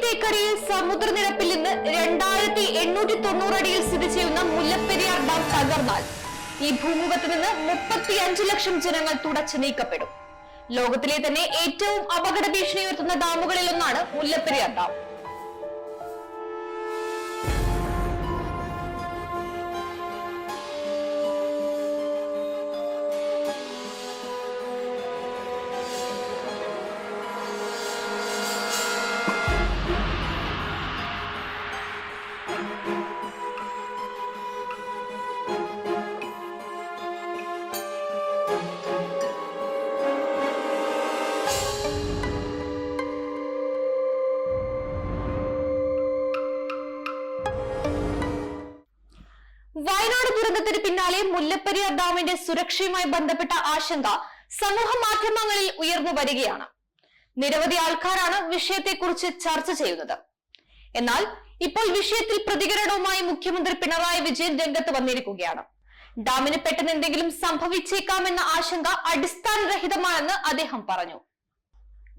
ഏക്കറിൽ സമുദ്രനിരപ്പിൽ നിന്ന് 2890 അടിയിൽ സ്ഥിതി ചെയ്യുന്ന മുല്ലപ്പെരിയാർ ഡാം തകർന്നാൽ ഈ ഭൂമുഖത്ത് നിന്ന് 35 ലക്ഷം ജനങ്ങൾ തുടച്ചു നീക്കപ്പെടും. ലോകത്തിലെ തന്നെ ഏറ്റവും അപകട ഭീഷണി ഉയർത്തുന്ന ഡാമുകളിൽ ഒന്നാണ് മുല്ലപ്പെരിയാർ ഡാം. വയനാട് ദുരന്തത്തിന് പിന്നാലെ മുല്ലപ്പെരിയാർ ഡാമിന്റെ സുരക്ഷയുമായി ബന്ധപ്പെട്ട ആശങ്ക സമൂഹ മാധ്യമങ്ങളിൽ ഉയർന്നു വരികയാണ്. നിരവധി ആൾക്കാരാണ് വിഷയത്തെക്കുറിച്ച് ചർച്ച ചെയ്യുന്നത്. എന്നാൽ ഇപ്പോൾ വിഷയത്തിൽ പ്രതികരണവുമായി മുഖ്യമന്ത്രി പിണറായി വിജയൻ രംഗത്ത് വന്നിരിക്കുകയാണ്. ഡാമിന് പെട്ടെന്ന് എന്തെങ്കിലും സംഭവിച്ചേക്കാമെന്ന ആശങ്ക അടിസ്ഥാനരഹിതമാണെന്ന് അദ്ദേഹം പറഞ്ഞു.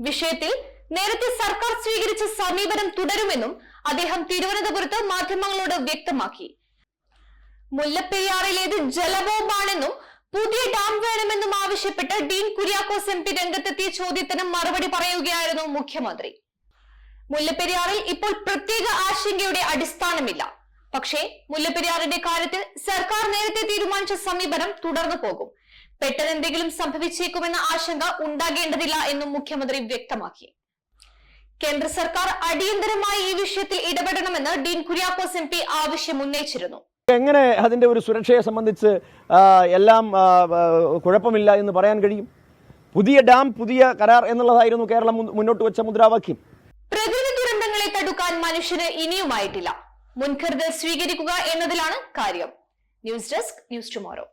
വിഷയത്തിൽ നേരത്തെ സർക്കാർ സ്വീകരിച്ച സമീപനം തുടരുമെന്നും അദ്ദേഹം തിരുവനന്തപുരത്ത് മാധ്യമങ്ങളോട് വ്യക്തമാക്കി. മുല്ലപ്പെരിയാറിലേത് ജലബോംബാണെന്നും പുതിയ ഡാം വേണമെന്നും ആവശ്യപ്പെട്ട് ഡീൻ കുര്യാക്കോസ് MP രംഗത്തെത്തിയ ചോദ്യത്തിന് മറുപടി പറയുകയായിരുന്നു മുഖ്യമന്ത്രി. മുല്ലപ്പെരിയാറിൽ ഇപ്പോൾ പ്രത്യേക ആശങ്കയുടെ അടിസ്ഥാനമില്ല. പക്ഷേ മുല്ലപ്പെരിയാറിന്റെ കാര്യത്തിൽ സർക്കാർ നേരത്തെ തീരുമാനിച്ച സമീപനം തുടർന്നു പോകും. പെട്ടെന്ന് എന്തെങ്കിലും സംഭവിച്ചേക്കുമെന്ന ആശങ്ക ഉണ്ടാകേണ്ടതില്ല എന്നും മുഖ്യമന്ത്രി വ്യക്തമാക്കി. കേന്ദ്ര സർക്കാർ അടിയന്തരമായി ഈ വിഷയത്തിൽ ഇടപെടണമെന്ന് ഡീൻ കുര്യാക്കോസ് MP ആവശ്യം ഉന്നയിച്ചിരുന്നു. എങ്ങനെ അതിൻ്റെ ഒരു സുരക്ഷയെ സംബന്ധിച്ച് എല്ലാം കുഴപ്പമില്ല എന്ന് പറയാൻ കഴിയും? പുതിയ ഡാം, പുതിയ കരാർ എന്നുള്ളതായിരുന്നു കേരളം മുന്നോട്ട് വെച്ച മുദ്രാവാക്യം. പ്രകൃതി ദുരന്തങ്ങളെ തടുക്കാൻ മനുഷ്യന് ഇനിയുമായിട്ടില്ല. മുൻകരുതൽ സ്വീകരിക്കുക എന്നതിലാണ് കാര്യം. News desk, news tomorrow.